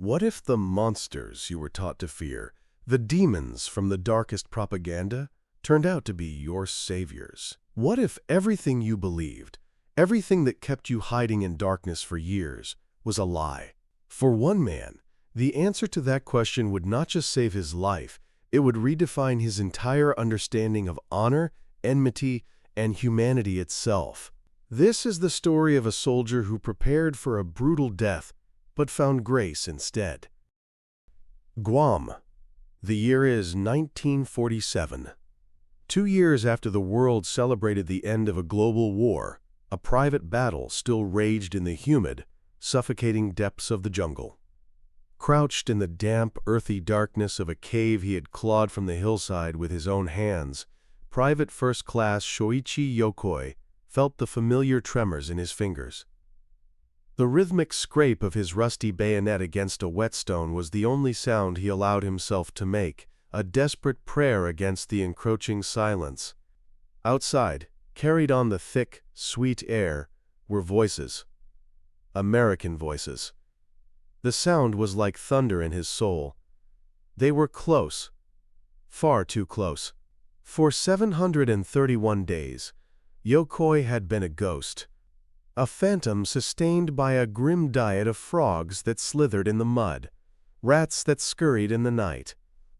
What if the monsters you were taught to fear, the demons from the darkest propaganda, turned out to be your saviors? What if everything you believed, everything that kept you hiding in darkness for years, was a lie? For one man, the answer to that question would not just save his life, it would redefine his entire understanding of honor, enmity, and humanity itself. This is the story of a soldier who prepared for a brutal death, but found grace instead. Guam. The year is 1947. 2 years after the world celebrated the end of a global war, a private battle still raged in the humid, suffocating depths of the jungle. Crouched in the damp, earthy darkness of a cave he had clawed from the hillside with his own hands, Private First Class Shoichi Yokoi felt the familiar tremors in his fingers. The rhythmic scrape of his rusty bayonet against a whetstone was the only sound he allowed himself to make, a desperate prayer against the encroaching silence. Outside, carried on the thick, sweet air, were voices. American voices. The sound was like thunder in his soul. They were close. Far too close. For 731 days, Yokoi had been a ghost. A phantom sustained by a grim diet of frogs that slithered in the mud, rats that scurried in the night,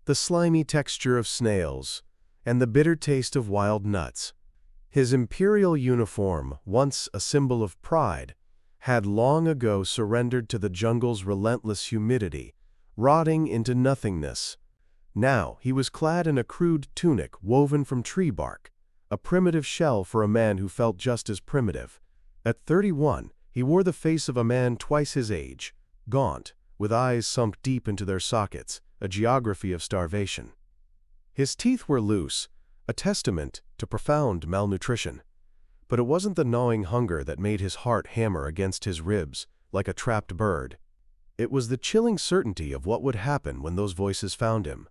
the slimy texture of snails, and the bitter taste of wild nuts. His imperial uniform, once a symbol of pride, had long ago surrendered to the jungle's relentless humidity, rotting into nothingness. Now he was clad in a crude tunic woven from tree bark, a primitive shell for a man who felt just as primitive. At 31, he wore the face of a man twice his age, gaunt, with eyes sunk deep into their sockets, a geography of starvation. His teeth were loose, a testament to profound malnutrition. But it wasn't the gnawing hunger that made his heart hammer against his ribs, like a trapped bird. It was the chilling certainty of what would happen when those voices found him.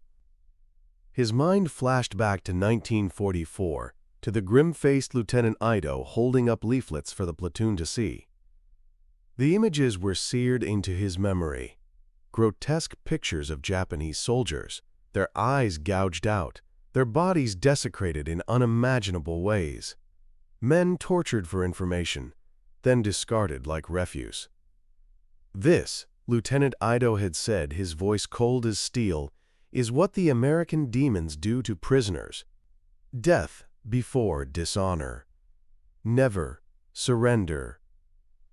His mind flashed back to 1944, to the grim-faced Lieutenant Ido holding up leaflets for the platoon to see. The images were seared into his memory. Grotesque pictures of Japanese soldiers, their eyes gouged out, their bodies desecrated in unimaginable ways. Men tortured for information, then discarded like refuse. This, Lieutenant Ido had said, his voice cold as steel, is what the American demons do to prisoners. Death before dishonor. Never surrender.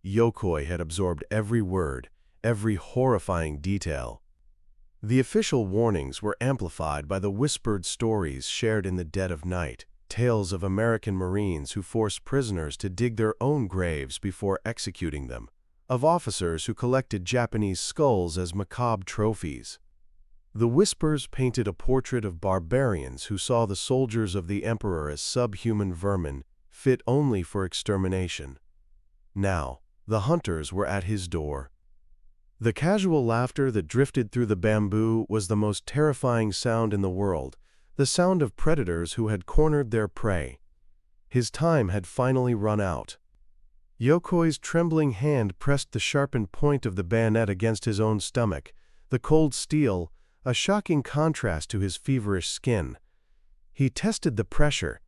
Yokoi had absorbed every word, every horrifying detail. The official warnings were amplified by the whispered stories shared in the dead of night, tales of American Marines who forced prisoners to dig their own graves before executing them, of officers who collected Japanese skulls as macabre trophies. The whispers painted a portrait of barbarians who saw the soldiers of the emperor as subhuman vermin, fit only for extermination. Now, the hunters were at his door. The casual laughter that drifted through the bamboo was the most terrifying sound in the world, the sound of predators who had cornered their prey. His time had finally run out. Yokoi's trembling hand pressed the sharpened point of the bayonet against his own stomach, the cold steel, a shocking contrast to his feverish skin. He tested the pressure.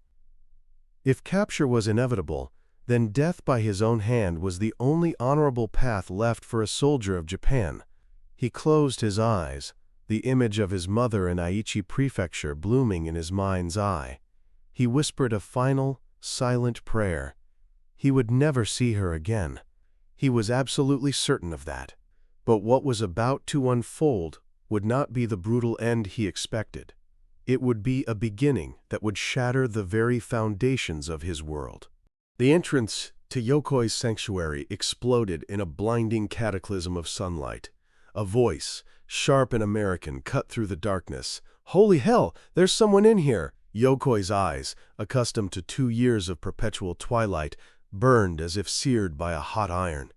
If capture was inevitable, then death by his own hand was the only honorable path left for a soldier of Japan. He closed his eyes, the image of his mother in Aichi Prefecture blooming in his mind's eye. He whispered a final, silent prayer. He would never see her again. He was absolutely certain of that. But what was about to unfold would not be the brutal end he expected. It would be a beginning that would shatter the very foundations of his world. The entrance to Yokoi's sanctuary exploded in a blinding cataclysm of sunlight. A voice, sharp and American, cut through the darkness. "Holy hell, there's someone in here!" Yokoi's eyes, accustomed to 2 years of perpetual twilight, burned as if seared by a hot iron.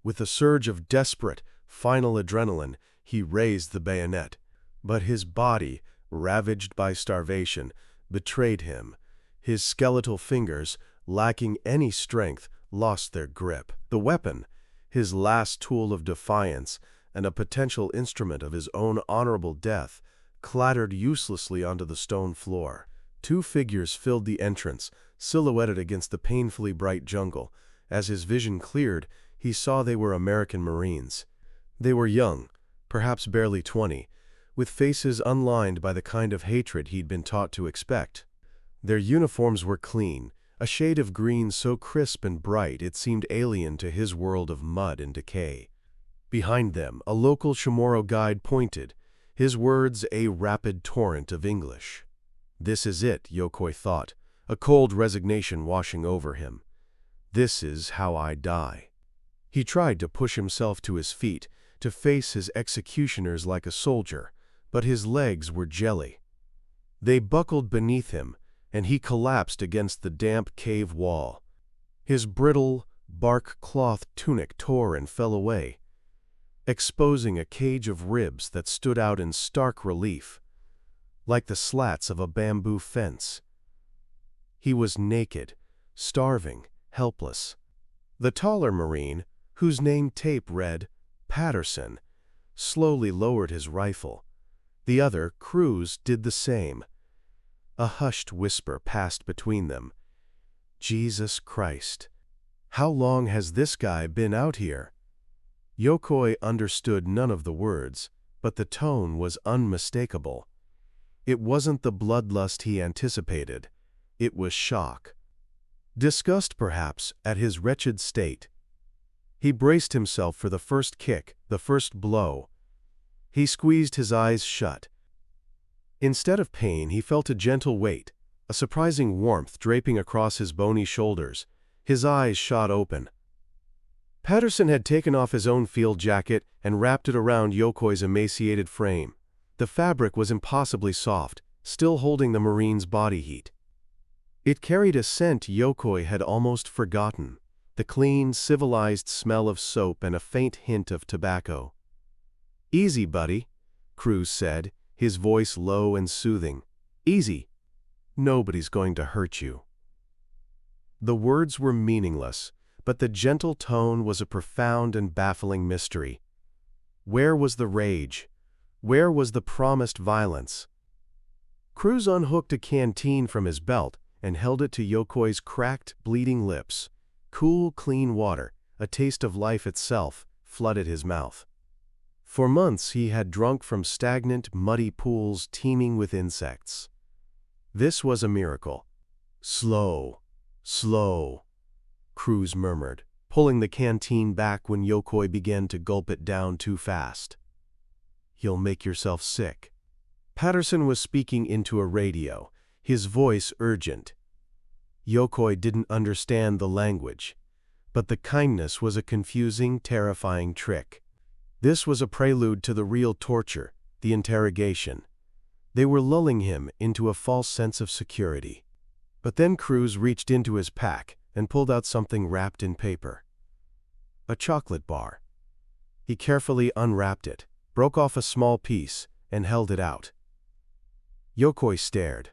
With a surge of desperate, final adrenaline, he raised the bayonet. But his body, ravaged by starvation, betrayed him. His skeletal fingers, lacking any strength, lost their grip. The weapon, his last tool of defiance, and a potential instrument of his own honorable death, clattered uselessly onto the stone floor. Two figures filled the entrance, silhouetted against the painfully bright jungle. As his vision cleared, he saw they were American Marines. They were young, perhaps barely 20, with faces unlined by the kind of hatred he'd been taught to expect. Their uniforms were clean, a shade of green so crisp and bright it seemed alien to his world of mud and decay. Behind them, a local Chamorro guide pointed, his words a rapid torrent of English. This is it, Yokoi thought, a cold resignation washing over him. This is how I die. He tried to push himself to his feet, to face his executioners like a soldier, but his legs were jelly. They buckled beneath him, and he collapsed against the damp cave wall. His brittle, bark-cloth tunic tore and fell away, exposing a cage of ribs that stood out in stark relief, like the slats of a bamboo fence. He was naked, starving, helpless. The taller Marine, whose name tape read Patterson, slowly lowered his rifle. The other, Cruz, did the same. A hushed whisper passed between them. Jesus Christ. How long has this guy been out here? Yokoi understood none of the words, but the tone was unmistakable. It wasn't the bloodlust he anticipated. It was shock. Disgust, perhaps, at his wretched state. He braced himself for the first kick, the first blow. He squeezed his eyes shut. Instead of pain, he felt a gentle weight, a surprising warmth draping across his bony shoulders. His eyes shot open. Patterson had taken off his own field jacket and wrapped it around Yokoi's emaciated frame. The fabric was impossibly soft, still holding the Marine's body heat. It carried a scent Yokoi had almost forgotten, the clean, civilized smell of soap and a faint hint of tobacco. "Easy, buddy," Cruz said, his voice low and soothing. "Easy. Nobody's going to hurt you." The words were meaningless, but the gentle tone was a profound and baffling mystery. Where was the rage? Where was the promised violence? Cruz unhooked a canteen from his belt and held it to Yokoi's cracked, bleeding lips. Cool, clean water, a taste of life itself, flooded his mouth. For months he had drunk from stagnant, muddy pools teeming with insects. This was a miracle. "Slow, slow," Cruz murmured, pulling the canteen back when Yokoi began to gulp it down too fast. "You'll make yourself sick." Patterson was speaking into a radio, his voice urgent. Yokoi didn't understand the language, but the kindness was a confusing, terrifying trick. This was a prelude to the real torture, the interrogation. They were lulling him into a false sense of security. But then Cruz reached into his pack and pulled out something wrapped in paper. A chocolate bar. He carefully unwrapped it, broke off a small piece, and held it out. Yokoi stared.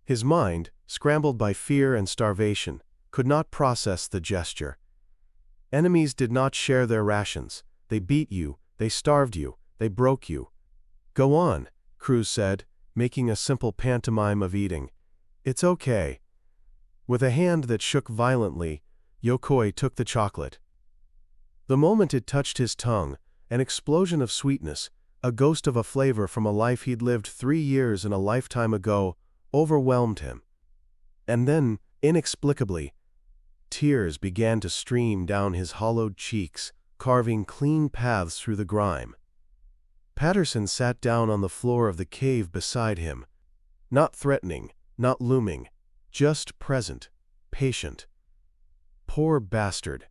His mind, scrambled by fear and starvation, could not process the gesture. Enemies did not share their rations. They beat you, they starved you, they broke you. "Go on," Cruz said, making a simple pantomime of eating. "It's okay." With a hand that shook violently, Yokoi took the chocolate. The moment it touched his tongue, an explosion of sweetness, a ghost of a flavor from a life he'd lived 3 years and a lifetime ago, overwhelmed him. And then, inexplicably, tears began to stream down his hollowed cheeks, carving clean paths through the grime. Patterson sat down on the floor of the cave beside him, not threatening, not looming, just present, patient. "Poor bastard,"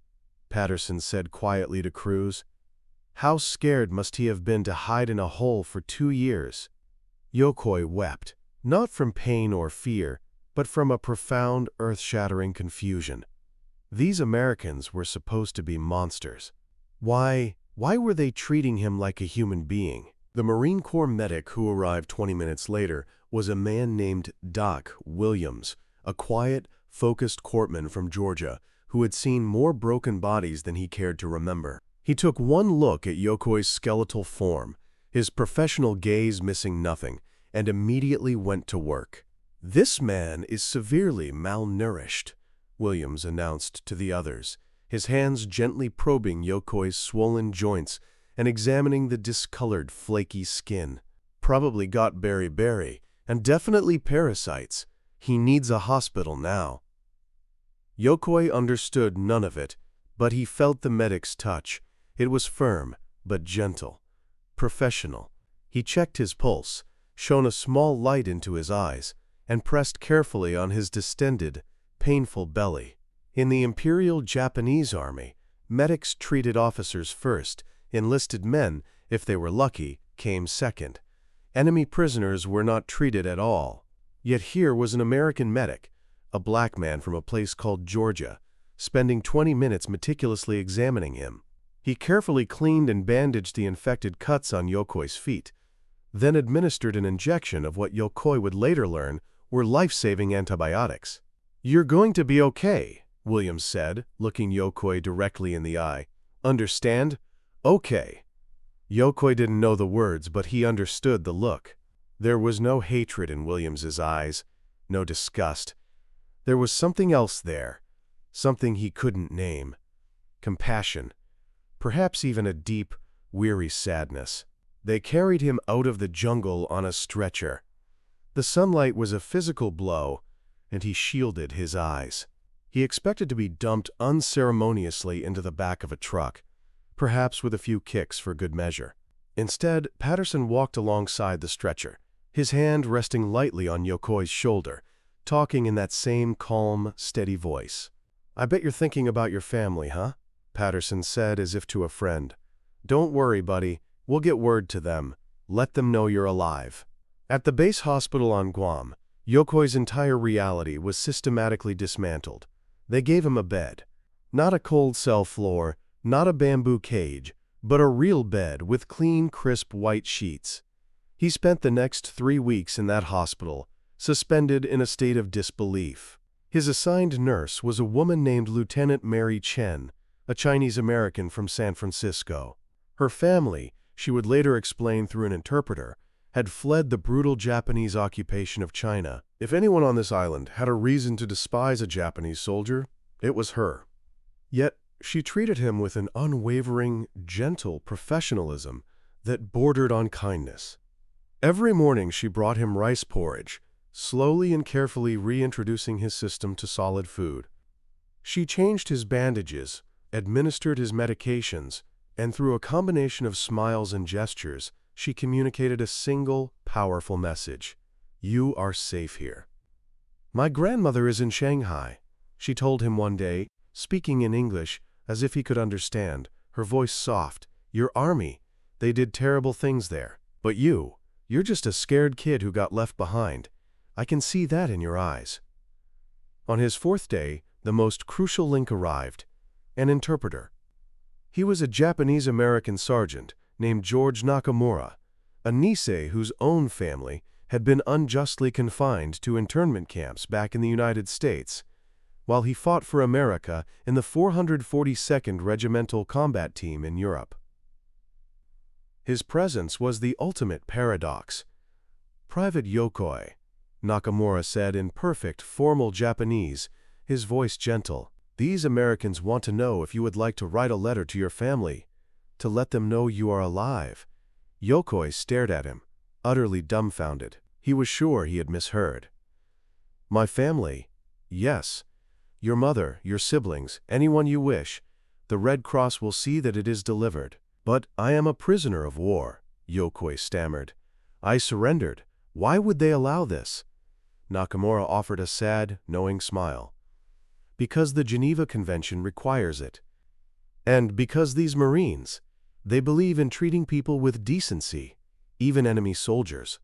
Patterson said quietly to Cruz. "How scared must he have been to hide in a hole for 2 years?" Yokoi wept, not from pain or fear, but from a profound, earth-shattering confusion. These Americans were supposed to be monsters. Why were they treating him like a human being? The Marine Corps medic who arrived 20 minutes later was a man named Doc Williams, a quiet, focused corpsman from Georgia who had seen more broken bodies than he cared to remember. He took one look at Yokoi's skeletal form, his professional gaze missing nothing, and immediately went to work. "This man is severely malnourished," Williams announced to the others, his hands gently probing Yokoi's swollen joints and examining the discolored, flaky skin. "Probably got beriberi, and definitely parasites. He needs a hospital now." Yokoi understood none of it, but he felt the medic's touch. It was firm, but gentle, professional. He checked his pulse, shone a small light into his eyes, and pressed carefully on his distended, painful belly. In the Imperial Japanese Army, medics treated officers first, enlisted men, if they were lucky, came second. Enemy prisoners were not treated at all. Yet here was an American medic, a black man from a place called Georgia, spending 20 minutes meticulously examining him. He carefully cleaned and bandaged the infected cuts on Yokoi's feet, then administered an injection of what Yokoi would later learn were life-saving antibiotics. "You're going to be okay," Williams said, looking Yokoi directly in the eye. "Understand? Okay." Yokoi didn't know the words, but he understood the look. There was no hatred in Williams's eyes, no disgust. There was something else there, something he couldn't name. Compassion, perhaps even a deep, weary sadness. They carried him out of the jungle on a stretcher. The sunlight was a physical blow, and he shielded his eyes. He expected to be dumped unceremoniously into the back of a truck, perhaps with a few kicks for good measure. Instead, Patterson walked alongside the stretcher, his hand resting lightly on Yokoi's shoulder, talking in that same calm, steady voice. "I bet you're thinking about your family, huh?" Patterson said as if to a friend. "Don't worry, buddy. We'll get word to them. Let them know you're alive." At the base hospital on Guam, Yokoi's entire reality was systematically dismantled. They gave him a bed. Not a cold cell floor, not a bamboo cage, but a real bed with clean, crisp white sheets. He spent the next 3 weeks in that hospital, suspended in a state of disbelief. His assigned nurse was a woman named Lieutenant Mary Chen, a Chinese-American from San Francisco. Her family, she would later explain through an interpreter, had fled the brutal Japanese occupation of China. If anyone on this island had a reason to despise a Japanese soldier, it was her. Yet she treated him with an unwavering, gentle professionalism that bordered on kindness. Every morning she brought him rice porridge, slowly and carefully reintroducing his system to solid food. She changed his bandages, administered his medications, and through a combination of smiles and gestures, she communicated a single, powerful message. "You are safe here." "My grandmother is in Shanghai," she told him one day, speaking in English as if he could understand, her voice soft. "Your army, they did terrible things there. But you're just a scared kid who got left behind. I can see that in your eyes." On his 4th day, the most crucial link arrived, an interpreter. He was a Japanese-American sergeant named George Nakamura, a Nisei whose own family had been unjustly confined to internment camps back in the United States, while he fought for America in the 442nd Regimental Combat Team in Europe. His presence was the ultimate paradox. "Private Yokoi," Nakamura said in perfect, formal Japanese, his voice gentle. "These Americans want to know if you would like to write a letter to your family, to let them know you are alive." Yokoi stared at him, utterly dumbfounded. He was sure he had misheard. "My family? Yes. Your mother, your siblings, anyone you wish. The Red Cross will see that it is delivered." "But I am a prisoner of war," Yokoi stammered. "I surrendered. Why would they allow this?" Nakamura offered a sad, knowing smile. "Because the Geneva Convention requires it. And because these Marines, they believe in treating people with decency, even enemy soldiers."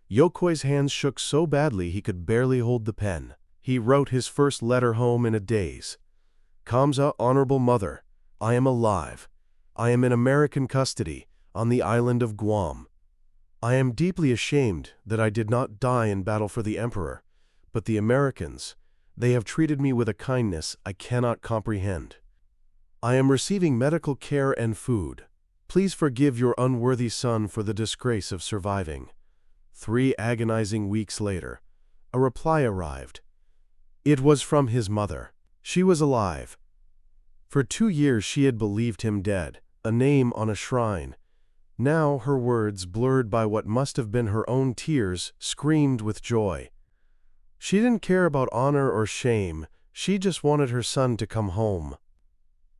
Yokoi's hands shook so badly he could barely hold the pen. He wrote his first letter home in a daze. "Kamsa, Honorable Mother, I am alive. I am in American custody on the island of Guam. I am deeply ashamed that I did not die in battle for the Emperor, but the Americans, they have treated me with a kindness I cannot comprehend." I am receiving medical care and food. Please forgive your unworthy son for the disgrace of surviving. 3 agonizing weeks later, a reply arrived. It was from his mother. She was alive. For 2 years she had believed him dead, a name on a shrine. Now her words, blurred by what must have been her own tears, screamed with joy. She didn't care about honor or shame. She just wanted her son to come home.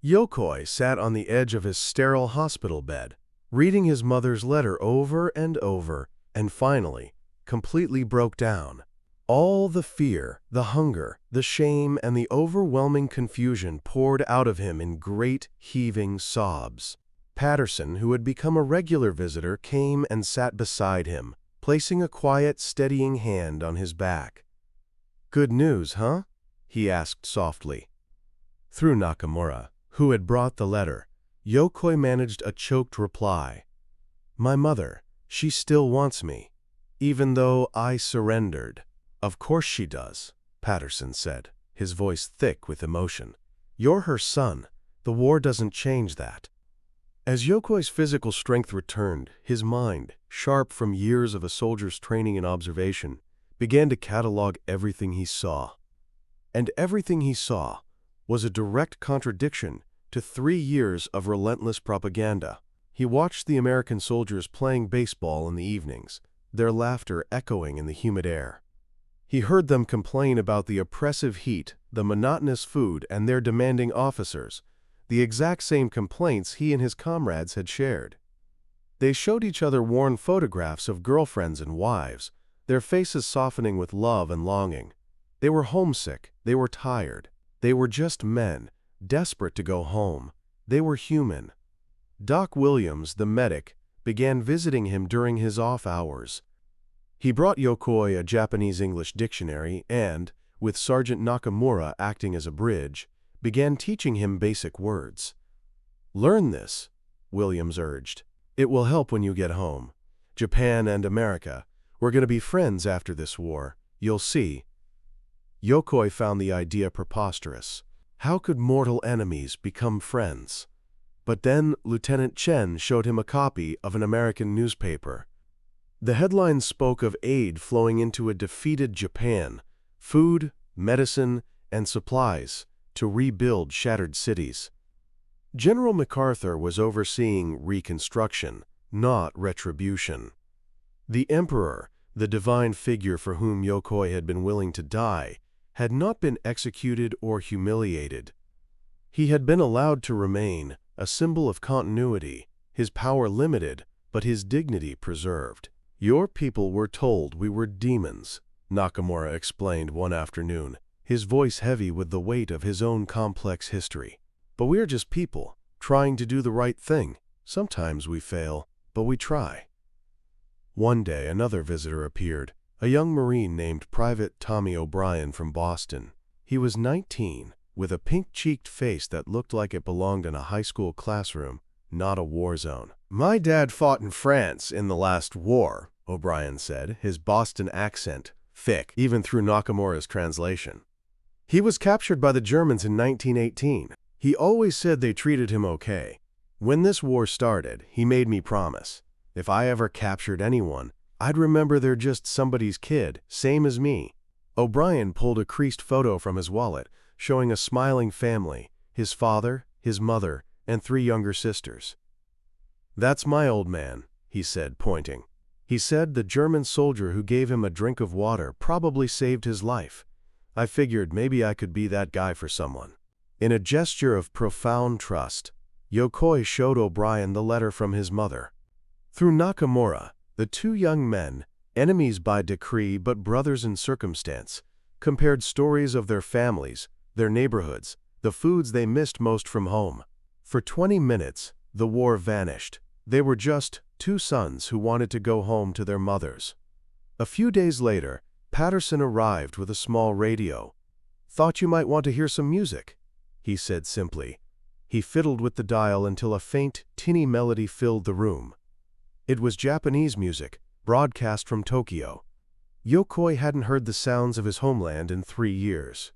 Yokoi sat on the edge of his sterile hospital bed, reading his mother's letter over and over, and finally, completely broke down. All the fear, the hunger, the shame, and the overwhelming confusion poured out of him in great, heaving sobs. Patterson, who had become a regular visitor, came and sat beside him, placing a quiet, steadying hand on his back. "Good news, huh?" he asked softly. Through Nakamura, who had brought the letter, Yokoi managed a choked reply. "My mother, she still wants me, even though I surrendered." "Of course she does," Patterson said, his voice thick with emotion. "You're her son. The war doesn't change that." As Yokoi's physical strength returned, his mind, sharp from years of a soldier's training and observation, began to catalog everything he saw. And everything he saw was a direct contradiction to 3 years of relentless propaganda. He watched the American soldiers playing baseball in the evenings, their laughter echoing in the humid air. He heard them complain about the oppressive heat, the monotonous food, and their demanding officers, the exact same complaints he and his comrades had shared. They showed each other worn photographs of girlfriends and wives, their faces softening with love and longing. They were homesick, they were tired, they were just men, desperate to go home. They were human. Doc Williams, the medic, began visiting him during his off hours. He brought Yokoi a Japanese-English dictionary and, with Sergeant Nakamura acting as a bridge, began teaching him basic words. "Learn this," Williams urged. "It will help when you get home. Japan and America, we're going to be friends after this war. You'll see." Yokoi found the idea preposterous. How could mortal enemies become friends? But then Lieutenant Chen showed him a copy of an American newspaper. The headlines spoke of aid flowing into a defeated Japan, food, medicine, and supplies to rebuild shattered cities. General MacArthur was overseeing reconstruction, not retribution. The Emperor, the divine figure for whom Yokoi had been willing to die, had not been executed or humiliated. He had been allowed to remain, a symbol of continuity, his power limited, but his dignity preserved. "Your people were told we were demons," Nakamura explained one afternoon, his voice heavy with the weight of his own complex history. "But we are just people, trying to do the right thing. Sometimes we fail, but we try." One day another visitor appeared, a young Marine named Private Tommy O'Brien from Boston. He was 19, with a pink-cheeked face that looked like it belonged in a high school classroom, not a war zone. "My dad fought in France in the last war," O'Brien said, his Boston accent thick, even through Nakamura's translation. "He was captured by the Germans in 1918. He always said they treated him okay. When this war started, he made me promise, if I ever captured anyone, I'd remember they're just somebody's kid, same as me." O'Brien pulled a creased photo from his wallet, showing a smiling family, his father, his mother, and 3 younger sisters. "That's my old man," he said, pointing. "He said the German soldier who gave him a drink of water probably saved his life. I figured maybe I could be that guy for someone." In a gesture of profound trust, Yokoi showed O'Brien the letter from his mother. Through Nakamura, the 2 young men, enemies by decree but brothers in circumstance, compared stories of their families, their neighborhoods, the foods they missed most from home. For 20 minutes, the war vanished. They were just 2 sons who wanted to go home to their mothers. A few days later, Patterson arrived with a small radio. "Thought you might want to hear some music," he said simply. He fiddled with the dial until a faint, tinny melody filled the room. It was Japanese music, broadcast from Tokyo. Yokoi hadn't heard the sounds of his homeland in 3 years.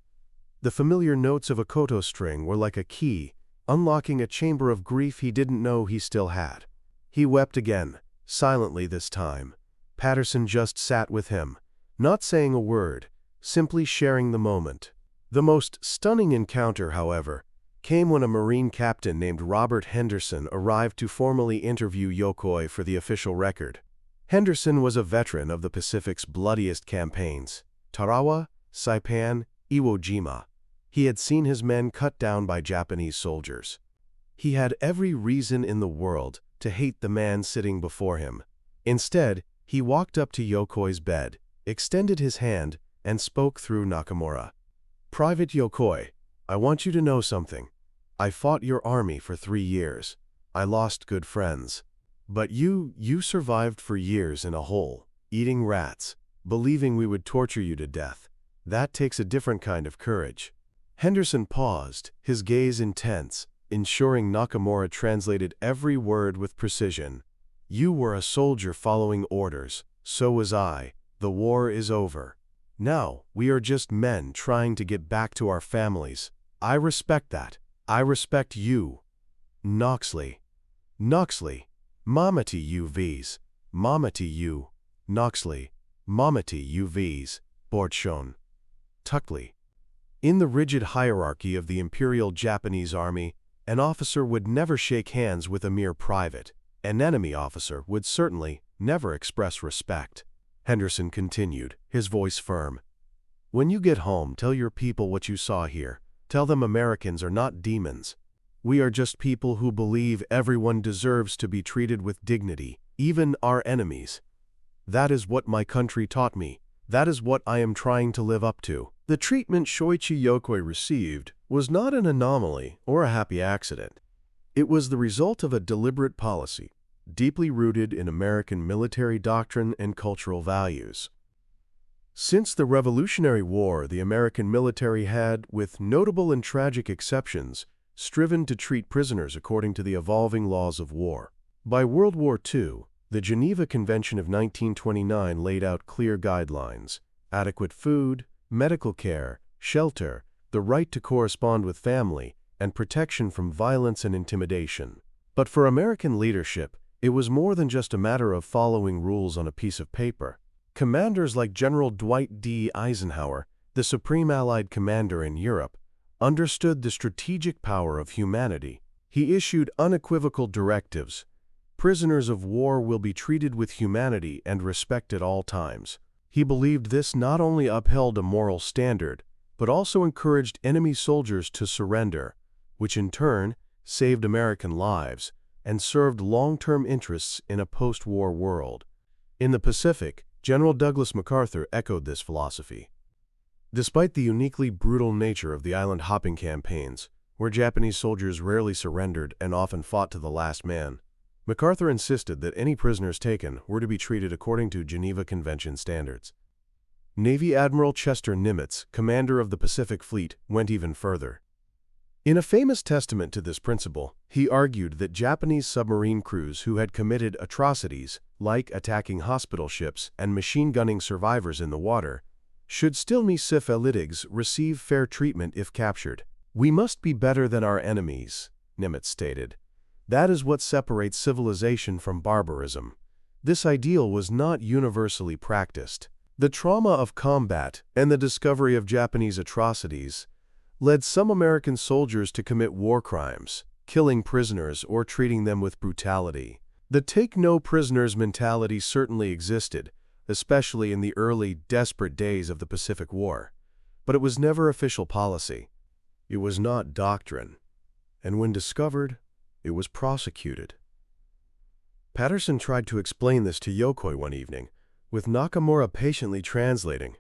The familiar notes of a koto string were like a key, unlocking a chamber of grief he didn't know he still had. He wept again, silently this time. Patterson just sat with him, not saying a word, simply sharing the moment. The most stunning encounter, however, came when a Marine captain named Robert Henderson arrived to formally interview Yokoi for the official record. Henderson was a veteran of the Pacific's bloodiest campaigns, Tarawa, Saipan, Iwo Jima. He had seen his men cut down by Japanese soldiers. He had every reason in the world to hate the man sitting before him. Instead, he walked up to Yokoi's bed, extended his hand, and spoke through Nakamura. "Private Yokoi, I want you to know something. I fought your army for 3 years. I lost good friends. But you survived for years in a hole, eating rats, believing we would torture you to death. That takes a different kind of courage." Henderson paused, his gaze intense, ensuring Nakamura translated every word with precision. "You were a soldier following orders. So was I. The war is over. Now, we are just men trying to get back to our families. I respect that. I respect you. Noxley. Noxley. Mamati UVs. Mamati U. Noxley. Mamati UVs. Bortshon. Tuckley." In the rigid hierarchy of the Imperial Japanese Army, an officer would never shake hands with a mere private. An enemy officer would certainly never express respect. Henderson continued, his voice firm. "When you get home, tell your people what you saw here. Tell them Americans are not demons. We are just people who believe everyone deserves to be treated with dignity, even our enemies. That is what my country taught me. That is what I am trying to live up to." The treatment Shoichi Yokoi received was not an anomaly or a happy accident. It was the result of a deliberate policy, deeply rooted in American military doctrine and cultural values. Since the Revolutionary War, the American military had, with notable and tragic exceptions, striven to treat prisoners according to the evolving laws of war. By World War II, the Geneva Convention of 1929 laid out clear guidelines: adequate food, medical care, shelter, the right to correspond with family, and protection from violence and intimidation. But for American leadership, it was more than just a matter of following rules on a piece of paper. Commanders like General Dwight D. Eisenhower, the supreme Allied commander in Europe, understood the strategic power of humanity. He issued unequivocal directives. Prisoners of war will be treated with humanity and respect at all times. He believed this not only upheld a moral standard, but also encouraged enemy soldiers to surrender, which in turn saved American lives and served long-term interests in a post-war world. In the Pacific, General Douglas MacArthur echoed this philosophy. Despite the uniquely brutal nature of the island-hopping campaigns, where Japanese soldiers rarely surrendered and often fought to the last man, MacArthur insisted that any prisoners taken were to be treated according to Geneva Convention standards. Navy Admiral Chester Nimitz, commander of the Pacific Fleet, went even further. In a famous testament to this principle, he argued that Japanese submarine crews who had committed atrocities, like attacking hospital ships and machine-gunning survivors in the water, should still receive fair treatment if captured. "We must be better than our enemies," Nimitz stated. "That is what separates civilization from barbarism." This ideal was not universally practiced. The trauma of combat and the discovery of Japanese atrocities led some American soldiers to commit war crimes, killing prisoners or treating them with brutality. The take-no-prisoners mentality certainly existed, especially in the early, desperate days of the Pacific War, but it was never official policy. It was not doctrine, and when discovered, it was prosecuted. Patterson tried to explain this to Yokoi one evening, with Nakamura patiently translating.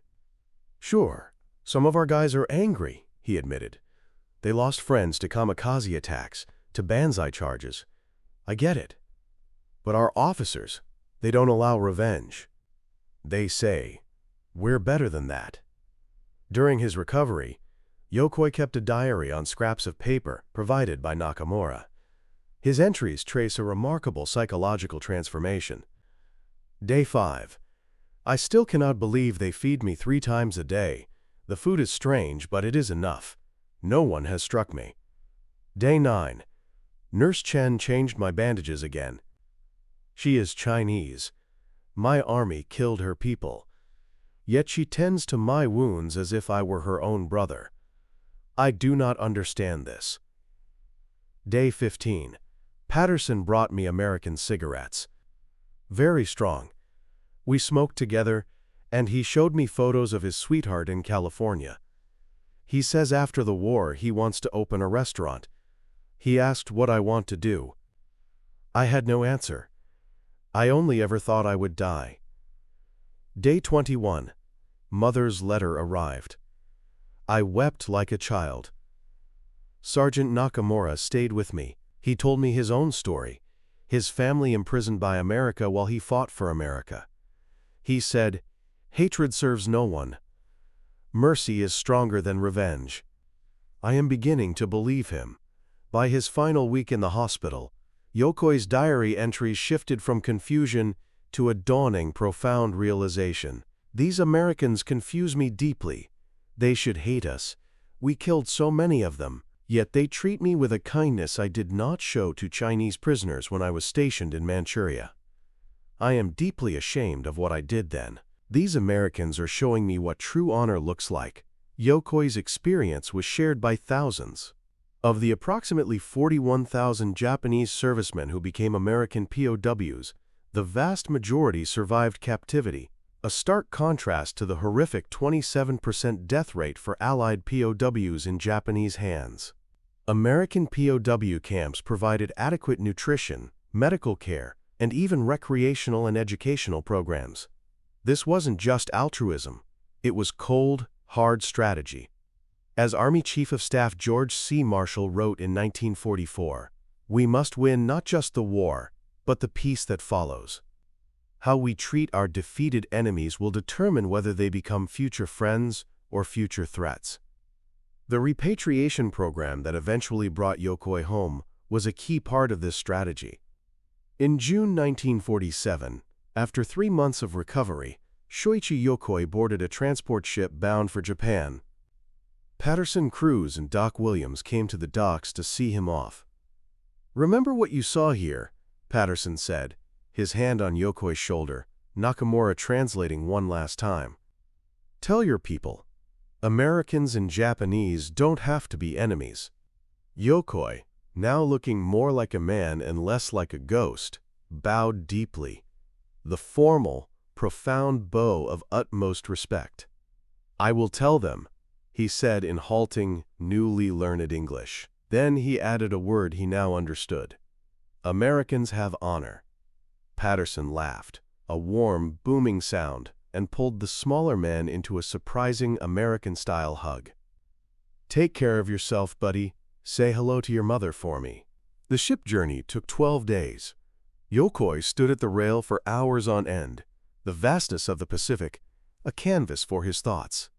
"Sure, some of our guys are angry," he admitted. "They lost friends to kamikaze attacks, to banzai charges. I get it. But our officers, they don't allow revenge. They say, we're better than that." During his recovery, Yokoi kept a diary on scraps of paper provided by Nakamura. His entries trace a remarkable psychological transformation. Day 5. "I still cannot believe they feed me 3 times a day. The food is strange, but it is enough. No one has struck me. Day 9. Nurse Chen changed my bandages again. She is Chinese. My army killed her people. Yet she tends to my wounds as if I were her own brother. I do not understand this. Day 15. Patterson brought me American cigarettes. Very strong. We smoked together, and he showed me photos of his sweetheart in California. He says after the war he wants to open a restaurant. He asked what I want to do. I had no answer. I only ever thought I would die. Day 21. Mother's letter arrived. I wept like a child. Sergeant Nakamura stayed with me. He told me his own story, his family imprisoned by America while he fought for America. He said, "Hatred serves no one. Mercy is stronger than revenge." I am beginning to believe him. By his final week in the hospital, Yokoi's diary entries shifted from confusion to a dawning, profound realization. These Americans confuse me deeply. They should hate us. We killed so many of them. Yet they treat me with a kindness I did not show to Chinese prisoners when I was stationed in Manchuria. I am deeply ashamed of what I did then. These Americans are showing me what true honor looks like. Yokoi's experience was shared by thousands. Of the approximately 41,000 Japanese servicemen who became American POWs, the vast majority survived captivity, a stark contrast to the horrific 27% death rate for Allied POWs in Japanese hands. American POW camps provided adequate nutrition, medical care, and even recreational and educational programs. This wasn't just altruism, it was cold, hard strategy. As Army Chief of Staff George C. Marshall wrote in 1944, "We must win not just the war, but the peace that follows. How we treat our defeated enemies will determine whether they become future friends or future threats." The repatriation program that eventually brought Yokoi home was a key part of this strategy. In June 1947, after 3 months of recovery, Shoichi Yokoi boarded a transport ship bound for Japan. Patterson Cruz and Doc Williams came to the docks to see him off. "Remember what you saw here," Patterson said, his hand on Yokoi's shoulder, Nakamura translating one last time. "Tell your people, Americans and Japanese don't have to be enemies." Yokoi, now looking more like a man and less like a ghost, bowed deeply, the formal, profound bow of utmost respect. "I will tell them," he said in halting, newly learned English. Then he added a word he now understood. "Americans have honor." Patterson laughed, a warm, booming sound, and pulled the smaller man into a surprising American-style hug. "Take care of yourself, buddy. Say hello to your mother for me." The ship journey took 12 days. Yokoi stood at the rail for hours on end, the vastness of the Pacific, a canvas for his thoughts.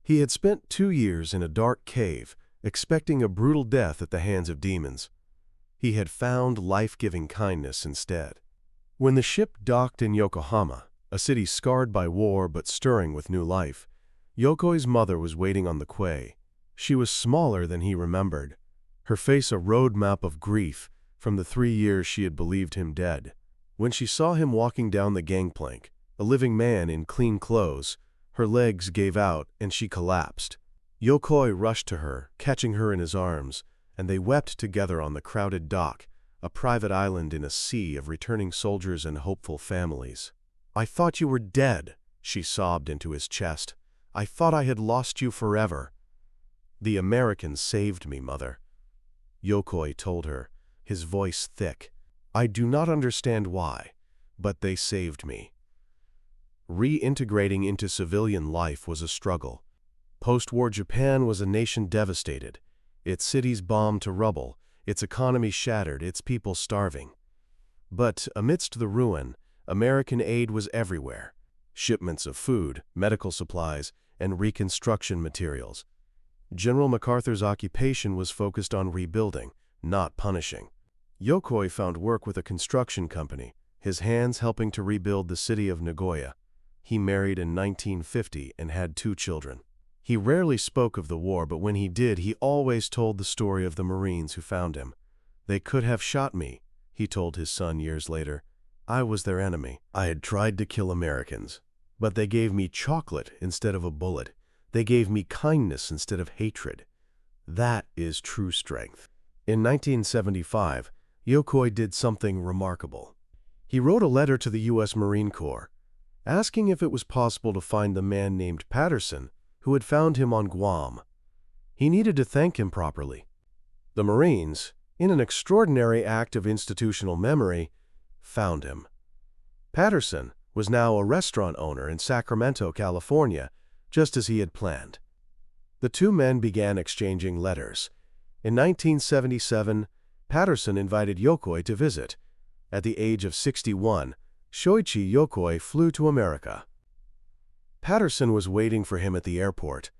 He had spent 2 years in a dark cave, expecting a brutal death at the hands of demons. He had found life-giving kindness instead. When the ship docked in Yokohama, a city scarred by war but stirring with new life, Yokoi's mother was waiting on the quay. She was smaller than he remembered, her face a road map of grief from the 3 years she had believed him dead. When she saw him walking down the gangplank, a living man in clean clothes, her legs gave out and she collapsed. Yokoi rushed to her, catching her in his arms, and they wept together on the crowded dock, a private island in a sea of returning soldiers and hopeful families. "I thought you were dead," she sobbed into his chest. "I thought I had lost you forever." "The Americans saved me, mother," Yokoi told her, his voice thick. "I do not understand why, but they saved me." Reintegrating into civilian life was a struggle. Post-war Japan was a nation devastated, its cities bombed to rubble, its economy shattered, its people starving. But amidst the ruin, American aid was everywhere. Shipments of food, medical supplies, and reconstruction materials. General MacArthur's occupation was focused on rebuilding, not punishing. Yokoi found work with a construction company, his hands helping to rebuild the city of Nagoya. He married in 1950 and had 2 children. He rarely spoke of the war, but when he did, he always told the story of the Marines who found him. "They could have shot me," he told his son years later. "I was their enemy. I had tried to kill Americans, but they gave me chocolate instead of a bullet. They gave me kindness instead of hatred. That is true strength." In 1975, Yokoi did something remarkable. He wrote a letter to the U.S. Marine Corps, asking if it was possible to find the man named Patterson who had found him on Guam. He needed to thank him properly. The Marines, in an extraordinary act of institutional memory, found him. Patterson was now a restaurant owner in Sacramento, California, just as he had planned. The two men began exchanging letters. In 1977, Patterson invited Yokoi to visit. At the age of 61, Shoichi Yokoi flew to America. Patterson was waiting for him at the airport.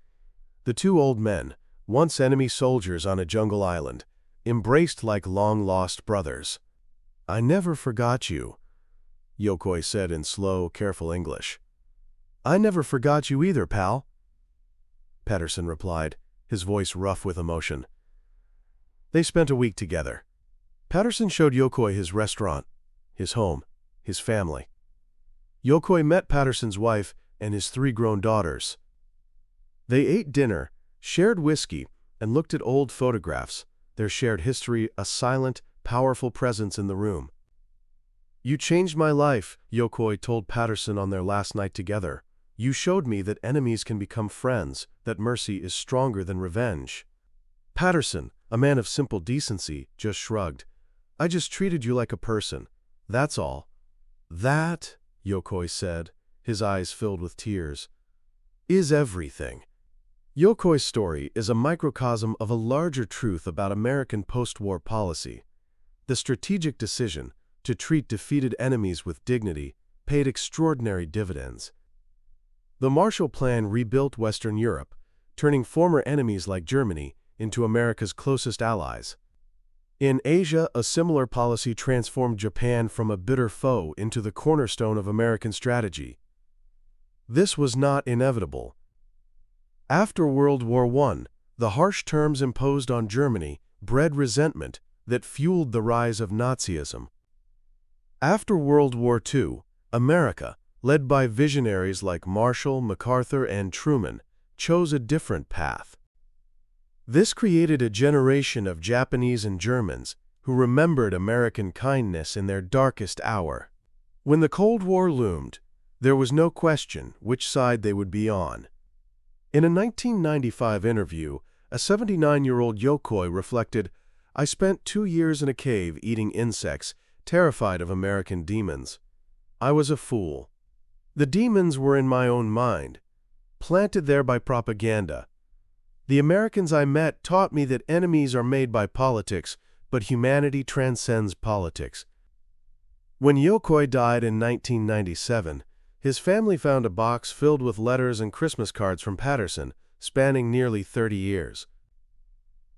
The two old men, once enemy soldiers on a jungle island, embraced like long-lost brothers. "I never forgot you," Yokoi said in slow, careful English. "I never forgot you either, pal," Patterson replied, his voice rough with emotion. They spent a week together. Patterson showed Yokoi his restaurant, his home, his family. Yokoi met Patterson's wife and his 3 grown daughters. They ate dinner, shared whiskey, and looked at old photographs, their shared history a silent, powerful presence in the room. "You changed my life," Yokoi told Patterson on their last night together. "You showed me that enemies can become friends, that mercy is stronger than revenge." Patterson, a man of simple decency, just shrugged. "I just treated you like a person. That's all." "That," Yokoi said, his eyes filled with tears, "is everything." Yokoi's story is a microcosm of a larger truth about American post-war policy. The strategic decision to treat defeated enemies with dignity paid extraordinary dividends. The Marshall Plan rebuilt Western Europe, turning former enemies like Germany into America's closest allies. In Asia, a similar policy transformed Japan from a bitter foe into the cornerstone of American strategy. This was not inevitable. After World War I, the harsh terms imposed on Germany bred resentment that fueled the rise of Nazism. After World War II, America, led by visionaries like Marshall, MacArthur, and Truman, chose a different path. This created a generation of Japanese and Germans who remembered American kindness in their darkest hour. When the Cold War loomed, there was no question which side they would be on. In a 1995 interview, a 79-year-old Yokoi reflected, "I spent 2 years in a cave eating insects, terrified of American demons. I was a fool. The demons were in my own mind, planted there by propaganda. The Americans I met taught me that enemies are made by politics, but humanity transcends politics." When Yokoi died in 1997, his family found a box filled with letters and Christmas cards from Patterson, spanning nearly 30 years.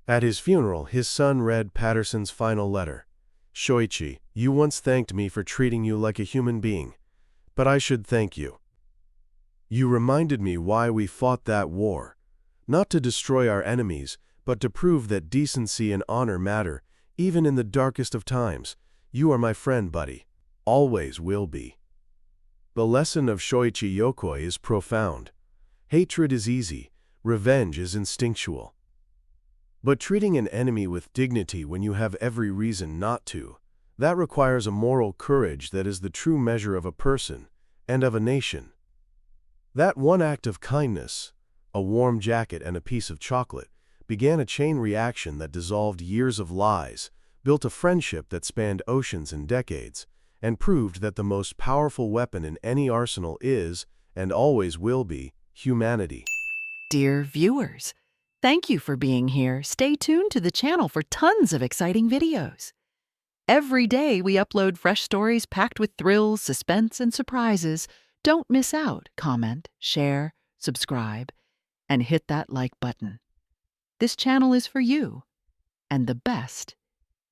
At his funeral, his son read Patterson's final letter. "Shoichi, you once thanked me for treating you like a human being, but I should thank you. You reminded me why we fought that war, not to destroy our enemies, but to prove that decency and honor matter, even in the darkest of times. You are my friend, buddy. Always will be." The lesson of Shoichi Yokoi is profound. Hatred is easy, revenge is instinctual. But treating an enemy with dignity when you have every reason not to, that requires a moral courage that is the true measure of a person and of a nation. That one act of kindness, a warm jacket and a piece of chocolate, began a chain reaction that dissolved years of lies, built a friendship that spanned oceans and decades, and proved that the most powerful weapon in any arsenal is, and always will be, humanity. Dear viewers, thank you for being here. Stay tuned to the channel for tons of exciting videos. Every day we upload fresh stories packed with thrills, suspense, and surprises. Don't miss out. Comment, share, subscribe, and hit that like button. This channel is for you, and the best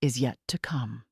is yet to come.